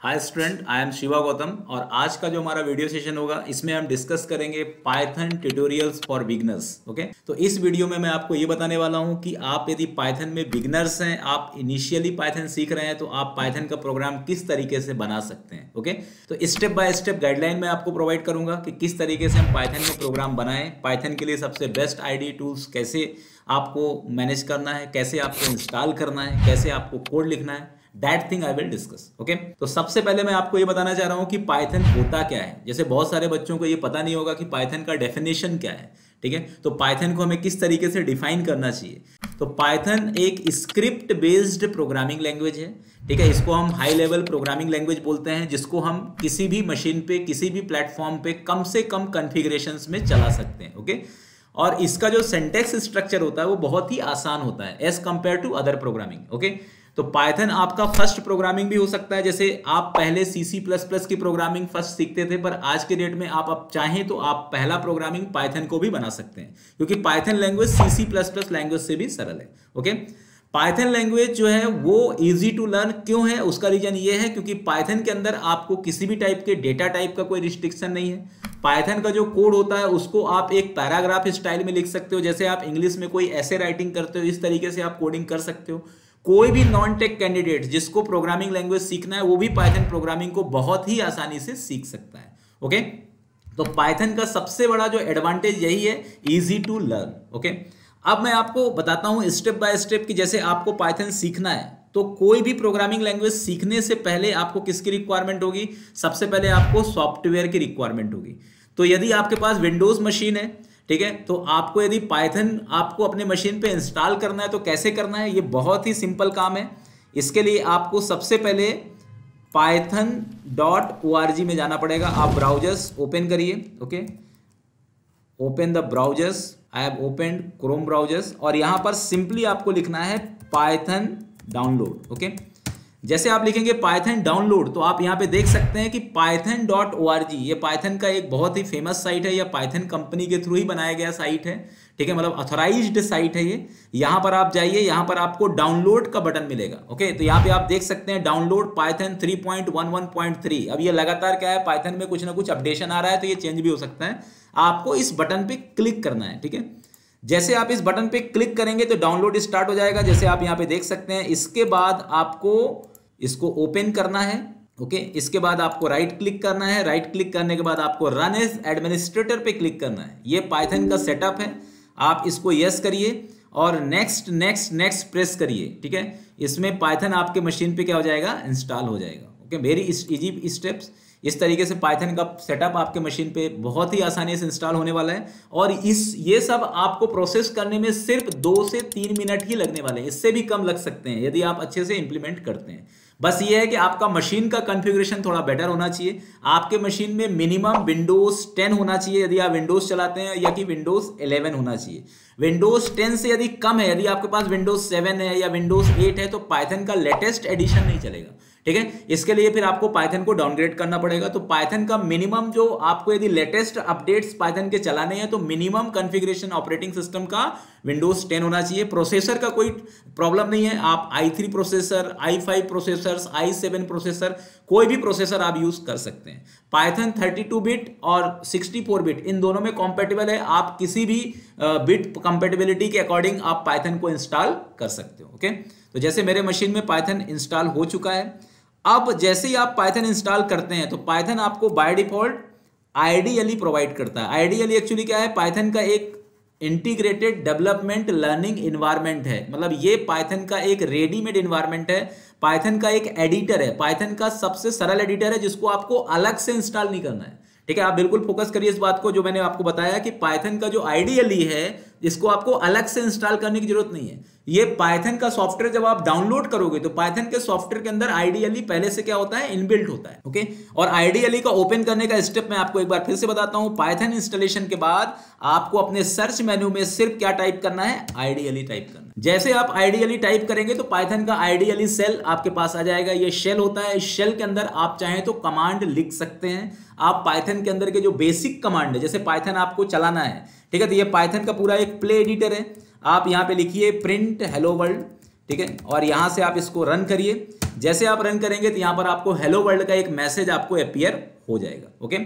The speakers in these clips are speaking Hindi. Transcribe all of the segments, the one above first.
Hi student, I am Shiva Gautam और आज का जो हमारा वीडियो सेशन होगा इसमें हम डिस्कस करेंगे Python tutorials for beginners. Okay, तो इस वीडियो में मैं आपको ये बताने वाला हूँ कि आप यदि पाइथन में बिगनर्स हैं, आप इनिशियली पाइथन सीख रहे हैं, तो आप पाइथन का प्रोग्राम किस तरीके से बना सकते हैं। ओके, तो स्टेप बाय स्टेप गाइडलाइन मैं आपको प्रोवाइड करूंगा कि किस तरीके से हम पाइथन में प्रोग्राम बनाएं, पाइथन के लिए सबसे बेस्ट आईडी टूल्स कैसे आपको मैनेज करना है, कैसे आपको इंस्टॉल करना है, कैसे आपको कोड लिखना है, that thing I will discuss. Okay, तो सबसे पहले मैं आपको ये बताना चाह रहा हूं कि पाइथन होता क्या है। जैसे बहुत सारे बच्चों को ये पता नहीं होगा कि पाइथन का डेफिनेशन क्या है। ठीक है, तो पाइथन को हमें किस तरीके से डिफाइन करना चाहिए। तो पाइथन एक स्क्रिप्ट बेस्ड प्रोग्रामिंग लैंग्वेज है। ठीक है, इसको हम हाई लेवल प्रोग्रामिंग लैंग्वेज बोलते हैं, जिसको हम किसी भी मशीन पे, किसी भी प्लेटफॉर्म पे कम से कम कॉन्फ़िगरेशंस में चला सकते हैं। ओके, और इसका जो सिंटैक्स स्ट्रक्चर होता है वो बहुत ही आसान होता है as compared to other programming. Okay, तो पाइथन आपका फर्स्ट प्रोग्रामिंग भी हो सकता है। जैसे आप पहले C++ की प्रोग्रामिंग फर्स्ट सीखते थे, पर आज के डेट में आप अब चाहें तो आप पहला प्रोग्रामिंग पाइथन को भी बना सकते हैं, क्योंकि पाइथन लैंग्वेज C++ लैंग्वेज से भी सरल है। ओके, पाइथन लैंग्वेज जो है वो इजी टू लर्न क्यों है, उसका रीजन ये है क्योंकि पाइथन के अंदर आपको किसी भी टाइप के डेटा टाइप का कोई रिस्ट्रिक्शन नहीं है। पाइथन का जो कोड होता है उसको आप एक पैराग्राफ स्टाइल में लिख सकते हो। जैसे आप इंग्लिश में कोई ऐसे राइटिंग करते हो, इस तरीके से आप कोडिंग कर सकते हो। कोई भी नॉन टेक कैंडिडेट जिसको प्रोग्रामिंग लैंग्वेज सीखना है, वो भी पाइथन प्रोग्रामिंग को बहुत ही आसानी से सीख सकता है। ओके, तो पाइथन का सबसे बड़ा जो एडवांटेज यही है, इजी टू लर्न। ओके, अब मैं आपको बताता हूं स्टेप बाय स्टेप कि जैसे आपको पाइथन सीखना है, तो कोई भी प्रोग्रामिंग लैंग्वेज सीखने से पहले आपको किसकी रिक्वायरमेंट होगी? सबसे पहले आपको सॉफ्टवेयर की रिक्वायरमेंट होगी। तो यदि आपके पास विंडोज मशीन है, ठीक है, तो आपको यदि पाइथन आपको अपने मशीन पे इंस्टॉल करना है तो कैसे करना है? ये बहुत ही सिंपल काम है। इसके लिए आपको सबसे पहले python.org में जाना पड़ेगा। आप ब्राउजर्स ओपन करिए। Okay, open the browsers. I have open Chrome browsers और यहां पर सिंपली आपको लिखना है पाइथन डाउनलोड। ओके, जैसे आप लिखेंगे पाइथन डाउनलोड, तो आप यहाँ पे देख सकते हैं कि python.org ये पाइथन का एक बहुत ही फेमस साइट है, या पाइथन कंपनी के थ्रू ही बनाया गया साइट है। ठीक है, मतलब ऑथराइज्ड साइट है ये। यहाँ पर आप जाइए, यहाँ पर आपको डाउनलोड का बटन मिलेगा। ओके, तो यहाँ पे आप देख सकते हैं डाउनलोड पाइथन 3.11.3। अब ये लगातार क्या है, पाइथन में कुछ ना कुछ अपडेशन आ रहा है, तो ये चेंज भी हो सकता है। आपको इस बटन पे क्लिक करना है। ठीक है, जैसे आप इस बटन पे क्लिक करेंगे तो डाउनलोड स्टार्ट हो जाएगा, जैसे आप यहाँ पे देख सकते हैं। इसके बाद आपको इसको ओपन करना है। ओके, इसके बाद आपको राइट क्लिक करना है। राइट क्लिक करने के बाद आपको रन एज एडमिनिस्ट्रेटर पे क्लिक करना है। ये पाइथन का सेटअप है, आप इसको यस करिए और नेक्स्ट नेक्स्ट नेक्स्ट प्रेस करिए। ठीक है, इसमें पाइथन आपके मशीन पे क्या हो जाएगा, इंस्टॉल हो जाएगा। Okay, very easy steps. इस तरीके से पाइथन का सेटअप आपके मशीन पे बहुत ही आसानी से इंस्टॉल होने वाला है, और ये सब आपको प्रोसेस करने में सिर्फ 2 से 3 मिनट ही लगने वाले हैं। इससे भी कम लग सकते हैं यदि आप अच्छे से इंप्लीमेंट करते हैं। बस ये है कि आपका मशीन का कॉन्फ़िगरेशन थोड़ा बेटर होना चाहिए। आपके मशीन में मिनिमम विंडोज 10 होना चाहिए यदि आप विंडोज चलाते हैं, या कि विंडोज 11 होना चाहिए। विंडोज 10 से यदि कम है, यदि आपके पास विंडोज 7 है या विंडोज 8 है, तो पाइथन का लेटेस्ट एडिशन नहीं चलेगा। ठीक है, इसके लिए फिर आपको पाइथन को डाउनग्रेड करना पड़ेगा। तो पाइथन का मिनिमम जो आपको यदि लेटेस्ट अपडेट्स पाइथन के चलाने हैं, तो मिनिमम कॉन्फ़िगरेशन ऑपरेटिंग सिस्टम का विंडोज 10 होना चाहिए। प्रोसेसर का कोई प्रॉब्लम नहीं है, आप i3 processor, i5 processor, i7 processor, कोई भी प्रोसेसर आप यूज कर सकते हैं। पाइथन 32 बिट और 64 बिट इन दोनों में कॉम्पेटिबल है। आप किसी भी बिट कंपेटिबिलिटी के अकॉर्डिंग आप पाइथन को इंस्टॉल कर सकते हो। ओके, तो जैसे मेरे मशीन में पाइथन इंस्टॉल हो चुका है। अब जैसे ही आप पाइथन इंस्टॉल करते हैं, तो पाइथन आपको बाय डिफॉल्ट आईडीएलई प्रोवाइड करता है। आईडीएलई एक्चुअली क्या है, पाइथन का एक इंटीग्रेटेड डेवलपमेंट लर्निंग इन्वायरमेंट है। मतलब ये पाइथन का एक रेडीमेड इन्वायरमेंट है, पाइथन का एक एडिटर है, पाइथन का सबसे सरल एडिटर है, जिसको आपको अलग से इंस्टॉल नहीं करना है। ठीक है, आप बिल्कुल फोकस करिए इस बात को, जो मैंने आपको बताया कि पाइथन का जो आईडीएलई है, इसको आपको अलग से इंस्टॉल करने की जरूरत नहीं है। ये पाइथन का सॉफ्टवेयर जब आप डाउनलोड करोगे, तो पाइथन के सॉफ्टवेयर के अंदर आईडीएलई पहले से क्या होता है, इनबिल्ट होता है। ओके, और आईडीएलई का ओपन करने का स्टेप मैं आपको एक बार फिर से बताता हूं। पाइथन इंस्टॉलेशन के बाद आपको अपने सर्च मेन्यू में सिर्फ क्या टाइप करना है, आईडीएलई टाइप करना है। जैसे आप आईडीएलई टाइप करेंगे तो पाइथन का आईडीएलई शेल आपके पास आ जाएगा। ये शेल होता है, इस शेल के अंदर आप चाहें तो कमांड लिख सकते हैं। आप पाइथन के अंदर के जो बेसिक कमांड है, जैसे पाइथन आपको चलाना है, ठीक है, तो ये पाइथन का पूरा एक प्ले एडिटर है। आप यहाँ पे लिखिए प्रिंट हेलो वर्ल्ड, ठीक है, और यहाँ से आप इसको रन करिए। जैसे आप रन करेंगे तो यहां पर आपको हेलो वर्ल्ड का एक मैसेज आपको अपीयर हो जाएगा। ओके,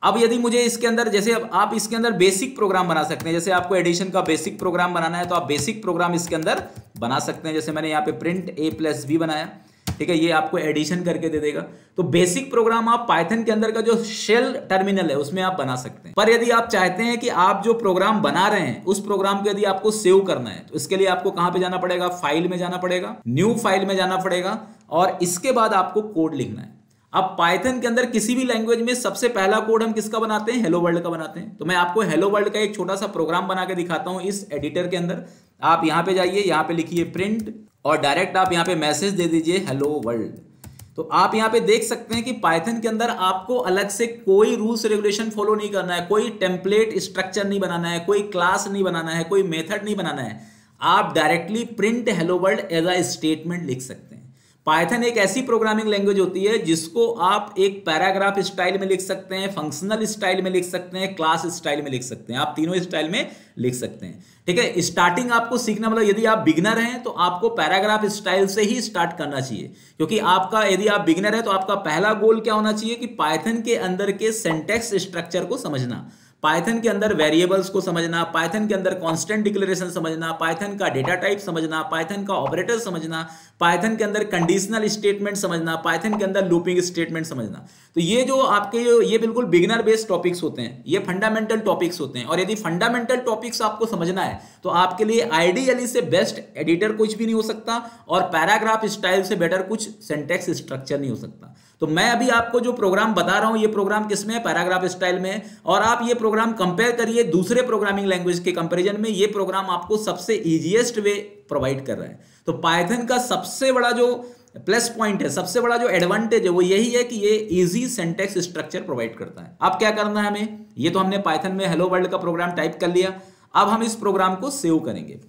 अब यदि मुझे इसके अंदर, जैसे अब आप इसके अंदर बेसिक प्रोग्राम बना सकते हैं, जैसे आपको एडिशन का बेसिक प्रोग्राम बनाना है तो आप बेसिक प्रोग्राम इसके अंदर बना सकते हैं। जैसे मैंने यहाँ पे प्रिंट a+b बनाया, ठीक है, ये आपको एडिशन करके दे देगा। तो बेसिक प्रोग्राम आप पाइथन के अंदर का जो शेल टर्मिनल है उसमें आप बना सकते हैं। पर यदि आप चाहते हैं कि आप जो प्रोग्राम बना रहे हैं उस प्रोग्राम को यदि आपको सेव करना है तो इसके लिए आपको कहां पे जाना पड़ेगा, फाइल में जाना पड़ेगा, न्यू फाइल में जाना पड़ेगा और इसके बाद आपको कोड लिखना है। अब पाइथन के अंदर किसी भी लैंग्वेज में सबसे पहला कोड हम किसका बनाते हैं, हेलो वर्ल्ड का बनाते हैं। तो मैं आपको हेलो वर्ल्ड का एक छोटा सा प्रोग्राम बना के दिखाता हूं इस एडिटर के अंदर। आप यहां पे जाइए, यहां पे लिखिए प्रिंट और डायरेक्ट आप यहां पे मैसेज दे दीजिए हेलो वर्ल्ड। तो आप यहां पे देख सकते हैं कि पाइथन के अंदर आपको अलग से कोई रूल्स रेगुलेशन फॉलो नहीं करना है, कोई टेम्पलेट स्ट्रक्चर नहीं बनाना है, कोई क्लास नहीं बनाना है, कोई मेथड नहीं बनाना है। आप directly print hello world as a statement लिख सकते हैं। पाइथन एक ऐसी प्रोग्रामिंग लैंग्वेज होती है जिसको आप एक पैराग्राफ स्टाइल में लिख सकते हैं, फंक्शनल स्टाइल में लिख सकते हैं, क्लास स्टाइल में लिख सकते हैं, आप तीनों स्टाइल में लिख सकते हैं। ठीक है, स्टार्टिंग आपको सीखना, मतलब यदि आप बिगिनर हैं तो आपको पैराग्राफ स्टाइल से ही स्टार्ट करना चाहिए, क्योंकि आपका, यदि आप बिगिनर है तो आपका पहला गोल क्या होना चाहिए कि पाइथन के अंदर के सिंटैक्स स्ट्रक्चर को समझना, पाइथन के अंदर वेरिएबल्स को समझना, पाइथन के अंदर कांस्टेंट डिक्लेरेशन समझना, पाइथन का डेटा टाइप समझना, पाइथन का ऑपरेटर समझना, पाइथन के अंदर कंडीशनल स्टेटमेंट समझना, पाइथन के अंदर लूपिंग स्टेटमेंट समझना। तो ये जो आपके ये बिल्कुल बिगिनर बेस्ड टॉपिक्स होते हैं, ये फंडामेंटल टॉपिक्स होते हैं। और यदि फंडामेंटल टॉपिक्स आपको समझना है तो आपके लिए आइडियली से बेस्ट एडिटर कुछ भी नहीं हो सकता और पैराग्राफ स्टाइल से बेटर कुछ सिंटैक्स स्ट्रक्चर नहीं हो सकता। तो मैं अभी आपको जो प्रोग्राम बता रहा हूं ये प्रोग्राम किसमें है, पैराग्राफ स्टाइल में है। और आप ये प्रोग्राम कंपेयर करिए दूसरे प्रोग्रामिंग लैंग्वेज के कंपैरिजन में, ये प्रोग्राम आपको सबसे इजीएस्ट वे प्रोवाइड कर रहा है। तो पाइथन का सबसे बड़ा जो प्लस पॉइंट है, सबसे बड़ा जो एडवांटेज है वो यही है कि ये इजी सिंटैक्स स्ट्रक्चर प्रोवाइड करता है। अब क्या करना है हमें, ये तो हमने पाइथन में हेलो वर्ल्ड का प्रोग्राम टाइप कर लिया। अब हम इस प्रोग्राम को सेव करेंगे।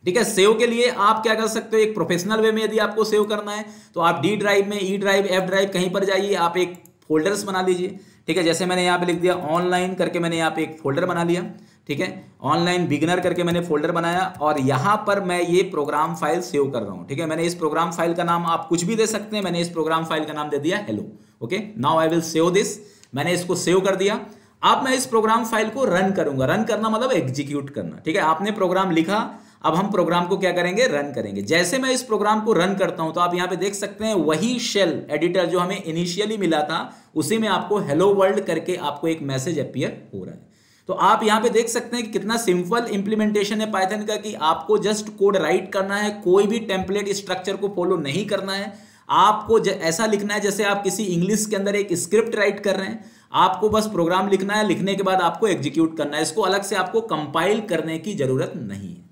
ठीक है, सेव के लिए आप क्या कर सकते हो, एक प्रोफेशनल वे में यदि आपको सेव करना है तो आप डी ड्राइव में, ई ड्राइव, एफ ड्राइव कहीं पर जाइए, आप एक फोल्डर्स बना लीजिए। ठीक है, जैसे मैंने यहाँ पे लिख दिया ऑनलाइन करके, मैंने यहाँ पे एक फोल्डर बना लिया। ठीक है, ऑनलाइन बिगिनर करके मैंने फोल्डर बनाया और यहाँ पर मैं ये प्रोग्राम फाइल सेव कर रहा हूँ। ठीक है, मैंने इस प्रोग्राम फाइल का नाम आप कुछ भी दे सकते हैं, मैंने इस प्रोग्राम फाइल का नाम दे दिया hello. Okay, now I will save this. मैंने इसको सेव कर दिया। अब मैं इस प्रोग्राम फाइल को रन करूंगा। रन करना मतलब एग्जीक्यूट करना। ठीक है, आपने प्रोग्राम लिखा, अब हम प्रोग्राम को क्या करेंगे, रन करेंगे। जैसे मैं इस प्रोग्राम को रन करता हूं तो आप यहां पे देख सकते हैं वही शेल एडिटर जो हमें इनिशियली मिला था उसी में आपको हेलो वर्ल्ड करके आपको एक मैसेज अपीयर हो रहा है। तो आप यहां पे देख सकते हैं कि कितना सिंपल इंप्लीमेंटेशन है पाइथन का, कि आपको जस्ट कोड राइट करना है, कोई भी टेम्पलेट स्ट्रक्चर को फॉलो नहीं करना है। आपको ऐसा लिखना है जैसे आप किसी इंग्लिश के अंदर एक स्क्रिप्ट राइट कर रहे हैं। आपको बस प्रोग्राम लिखना है, लिखने के बाद आपको एग्जीक्यूट करना है। इसको अलग से आपको कंपाइल करने की जरूरत नहीं है।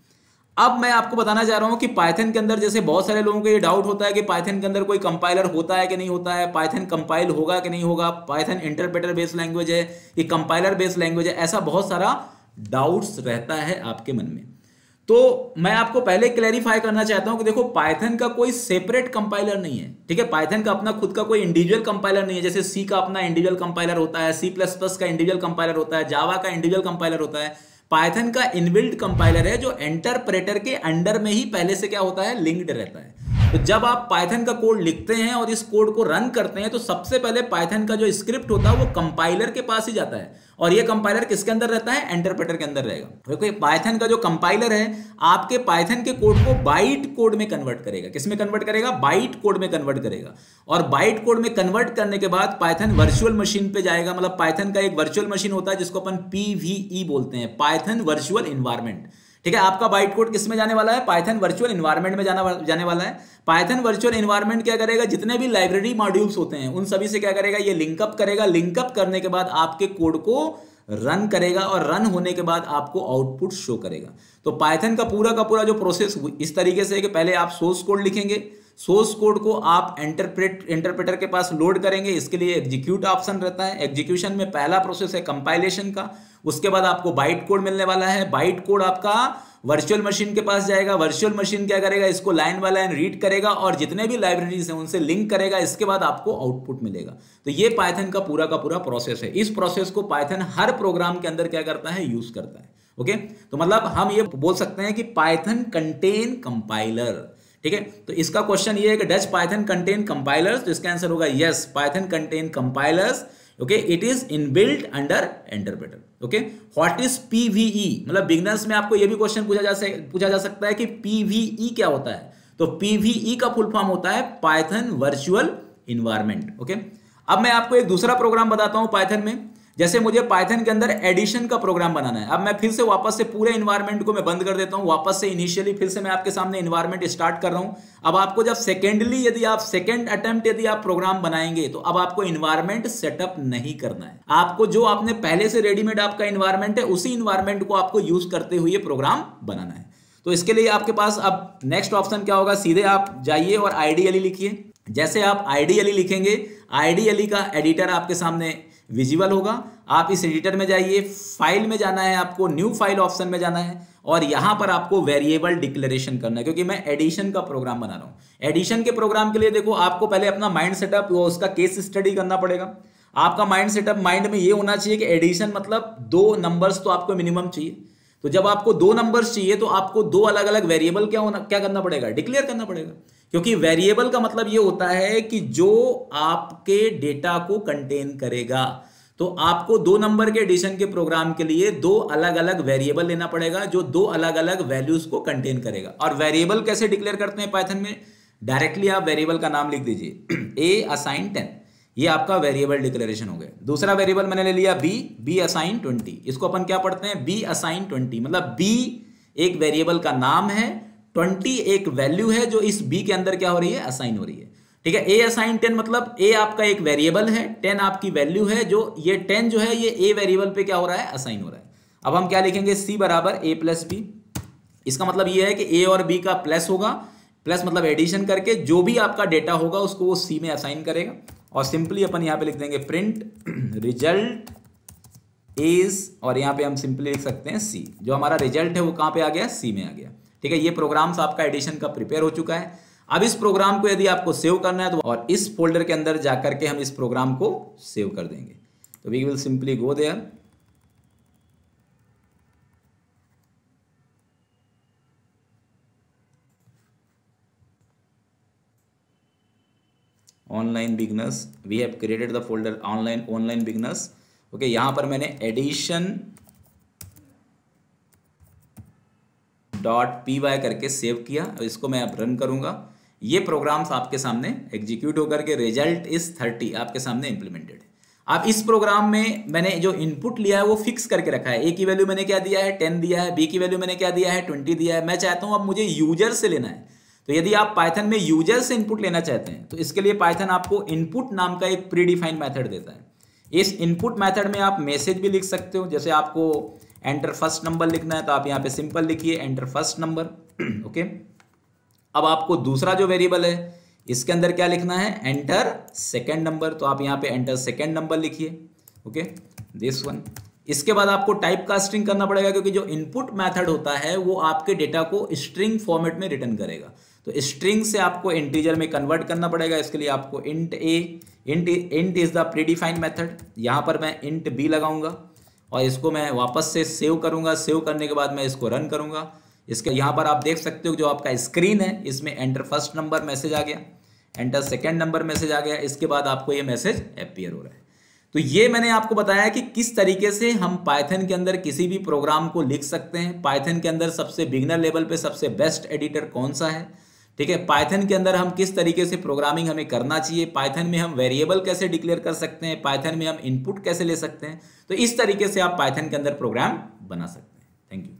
अब मैं आपको बताना चाह रहा हूं कि पाइथन के अंदर, जैसे बहुत सारे लोगों को ये डाउट होता है कि पाइथन के अंदर कोई कंपाइलर होता है कि नहीं होता है, पाइथन कंपाइल होगा कि नहीं होगा, पाइथन इंटरप्रेटर बेस्ड लैंग्वेज है कि कंपाइलर बेस्ड लैंग्वेज है, ऐसा बहुत सारा डाउट्स रहता है आपके मन में। तो मैं आपको पहले क्लैरिफाई करना चाहता हूं कि देखो, पाइथन का कोई सेपरेट कंपाइलर नहीं है। ठीक है, पाइथन का अपना खुद का कोई इंडिविजुअल कंपाइलर नहीं है। जैसे सी का अपना इंडिविजुअल कंपाइलर होता है, C++ का इंडिविजुअल कंपाइलर होता है, जावा का इंडिविजुअल कंपाइलर होता है। पाइथन का इनबिल्ट कंपाइलर है जो इंटरप्रेटर के अंडर में ही पहले से क्या होता है, लिंक्ड रहता है। तो जब आप पाइथन का कोड लिखते हैं और इस कोड को रन करते हैं तो सबसे पहले पाइथन का जो स्क्रिप्ट होता है वो कंपाइलर के पास ही जाता है। और ये कंपाइलर किसके अंदर रहता है, इंटरप्रेटर के अंदर रहेगा। क्योंकि पाइथन का जो कंपाइलर है आपके पाइथन के कोड को बाइट कोड में कन्वर्ट करेगा। किसमें कन्वर्ट करेगा, बाइट कोड में कन्वर्ट करेगा। और बाइट कोड में कन्वर्ट करने के बाद पाइथन वर्चुअल मशीन पे जाएगा। मतलब पाइथन का एक वर्चुअल मशीन होता है जिसको अपन PVE बोलते हैं, पाइथन वर्चुअल इन्वायरमेंट। ठीक है, आपका बाइट कोड किस में जाने वाला है, पाइथन वर्चुअल इन्वायरमेंट में जाने वाला है। पाइथन वर्चुअल इन्वायरमेंट क्या करेगा, जितने भी लाइब्रेरी मॉड्यूल्स होते हैं उन सभी से क्या करेगा, ये लिंकअप करेगा। लिंकअप करने के बाद आपके कोड को रन करेगा और रन होने के बाद आपको आउटपुट शो करेगा। तो पाइथन का पूरा जो प्रोसेस इस तरीके से है कि पहले आप सोर्स कोड लिखेंगे, सोर्स कोड को आप इंटरप्रेटर के पास लोड करेंगे। इसके लिए एग्जीक्यूट ऑप्शन रहता है। एग्जीक्यूशन में पहला प्रोसेस है कंपाइलेशन का, उसके बाद आपको बाइट कोड मिलने वाला है। बाइट कोड आपका वर्चुअल मशीन के पास जाएगा। वर्चुअल मशीन क्या करेगा, इसको लाइन बाय लाइन रीड करेगा और जितने भी लाइब्रेरीज हैं उनसे लिंक करेगा। इसके बाद आपको आउटपुट मिलेगा। तो ये पाइथन का पूरा प्रोसेस है। इस प्रोसेस को पाइथन हर प्रोग्राम के अंदर क्या करता है, यूज करता है। ओके, तो मतलब हम ये बोल सकते हैं कि पाइथन कंटेन कंपाइलर। ठीक है, तो इसका क्वेश्चन ये है कि डज पाइथन कंटेन कंपाइलर्स, तो इसका आंसर होगा yes, Python contain compilers. Okay, it is inbuilt under interpreter. Okay, what is PvE, मतलब बिगनर्स में आपको ये भी क्वेश्चन पूछा जा सकता है कि पीवीई क्या होता है। तो पीवीई का फुल फॉर्म होता है पाइथन वर्चुअल इन्वायरमेंट। ओके, अब मैं आपको एक दूसरा प्रोग्राम बताता हूं पाइथन में। जैसे मुझे पाइथन के अंदर एडिशन का प्रोग्राम बनाना है। अब मैं फिर से वापस से पूरे इन्वायरमेंट को मैं बंद कर देता हूं, वापस से इनिशियली फिर से मैं आपके सामने इन्वायरमेंट स्टार्ट कर रहा हूं। अब आपको जब सेकेंडली यदि आप सेकेंड अटेम्प्ट यदि आप प्रोग्राम बनाएंगे तो अब आपको इन्वायरमेंट सेटअप नहीं करना है। आपको जो आपने पहले से रेडीमेड आपका इन्वायरमेंट है उसी इन्वायरमेंट को आपको यूज करते हुए प्रोग्राम बनाना है। तो इसके लिए आपके पास अब नेक्स्ट ऑप्शन क्या होगा, सीधे आप जाइए और आइडियली लिखिए। जैसे आप आइडियली लिखेंगे, आइडियली का एडिटर आपके सामने विजिबल होगा। आप इस एडिटर में जाइए, फाइल में जाना है आपको, न्यू फाइल ऑप्शन में जाना है और यहां पर आपको वेरिएबल डिक्लेरेशन करना है, क्योंकि मैं एडिशन का प्रोग्राम बना रहा हूं। एडिशन के प्रोग्राम के लिए देखो आपको पहले अपना माइंड सेटअप उसका केस स्टडी करना पड़ेगा। आपका माइंड सेटअप माइंड में ये होना चाहिए कि एडिशन मतलब 2 नंबर्स तो आपको मिनिमम चाहिए। तो जब आपको 2 नंबर्स चाहिए तो आपको 2 अलग अलग वेरिएबल क्या करना पड़ेगा, डिक्लेयर करना पड़ेगा। क्योंकि वेरिएबल का मतलब ये होता है कि जो आपके डेटा को कंटेन करेगा। तो आपको 2 नंबर के एडिशन के प्रोग्राम के लिए 2 अलग अलग वेरिएबल लेना पड़ेगा जो 2 अलग अलग वैल्यूज को कंटेन करेगा। और वेरिएबल कैसे डिक्लेयर करते हैं पाइथन में, डायरेक्टली आप वेरिएबल का नाम लिख दीजिए a असाइन 10, ये आपका वेरिएबल डिक्लेरेशन हो गया। दूसरा वेरिएबल मैंने ले लिया b असाइन 20, इसको अपन क्या पढ़ते हैं, b असाइन 20, मतलब b एक वेरिएबल का नाम है, 20 एक वैल्यू है जो इस b के अंदर क्या हो रही है, असाइन हो रही है। ठीक है, a असाइन 10 मतलब a आपका एक वेरिएबल है, 10 आपकी वैल्यू है, जो ये 10 जो है ये a वेरिएबल पे क्या हो रहा है, असाइन हो रहा है। अब हम क्या लिखेंगे, c बराबर a प्लस b। इसका मतलब ये है कि a और b का प्लस होगा, प्लस मतलब एडिशन करके जो भी आपका डेटा होगा उसको वो c में असाइन करेगा। और सिंपली अपन यहाँ पे लिख देंगे प्रिंट रिजल्ट इज, और यहाँ पे हम सिंपली लिख सकते हैं c। जो हमारा रिजल्ट है वो कहाँ पे आ गया, c में आ गया। ठीक है, ये प्रोग्राम्स आपका एडिशन का प्रिपेयर हो चुका है। अब इस प्रोग्राम को यदि आपको सेव करना है तो और इस फोल्डर के अंदर जाकर के हम इस प्रोग्राम को सेव कर देंगे। तो we will simply go there, online beginners, we have created the folder online beginners. Okay, यहां पर मैंने एडिशन .py करके सेव किया। अब इसको मैं अब रन करूंगा। ये प्रोग्राम्स आपके सामने एग्जीक्यूट होकर के रिजल्ट इज 30 आपके सामने इंप्लीमेंटेड है। अब इस प्रोग्राम में मैंने जो इनपुट लिया है वो फिक्स करके रखा है। ए की वैल्यू मैंने क्या दिया है, 10 दिया है, बी की वैल्यू मैंने क्या दिया है, 20 दिया है। मैं चाहता हूं अब मुझे यूजर से लेना है। तो यदि आप पाइथन में यूजर से इनपुट लेना चाहते हैं तो इसके लिए पाइथन आपको इनपुट नाम का एक प्री डिफाइंड मेथड देता है। इस इनपुट मेथड में आप मैसेज भी लिख सकते हो। जैसे आपको एंटर फर्स्ट नंबर लिखना है तो आप यहाँ पे सिंपल लिखिए एंटर फर्स्ट नंबर। ओके, अब आपको दूसरा जो वेरिएबल है इसके अंदर क्या लिखना है, एंटर सेकेंड नंबर, तो आप यहाँ पे एंटर सेकेंड नंबर लिखिए। Okay, this one. इसके बाद आपको टाइप कास्टिंग करना पड़ेगा, क्योंकि जो इनपुट मेथड होता है वो आपके डेटा को स्ट्रिंग फॉर्मेट में रिटर्न करेगा। तो स्ट्रिंग से आपको इंटीजर में कन्वर्ट करना पड़ेगा। इसके लिए आपको int is the predefined method. यहाँ पर मैं इंट बी लगाऊंगा और इसको मैं वापस से सेव करूंगा। सेव करने के बाद मैं इसको रन करूंगा। इसके यहाँ पर आप देख सकते हो जो आपका स्क्रीन है इसमें एंटर फर्स्ट नंबर मैसेज आ गया, एंटर सेकेंड नंबर मैसेज आ गया। इसके बाद आपको ये मैसेज अपीयर हो रहा है। तो ये मैंने आपको बताया कि किस तरीके से हम पाइथन के अंदर किसी भी प्रोग्राम को लिख सकते हैं। पाइथन के अंदर सबसे बिगिनर लेवल पे सबसे बेस्ट एडिटर कौन सा है, ठीक है। पाइथन के अंदर हम किस तरीके से प्रोग्रामिंग हमें करना चाहिए, पाइथन में हम वेरिएबल कैसे डिक्लेयर कर सकते हैं, पाइथन में हम इनपुट कैसे ले सकते हैं। तो इस तरीके से आप पाइथन के अंदर प्रोग्राम बना सकते हैं। Thank you.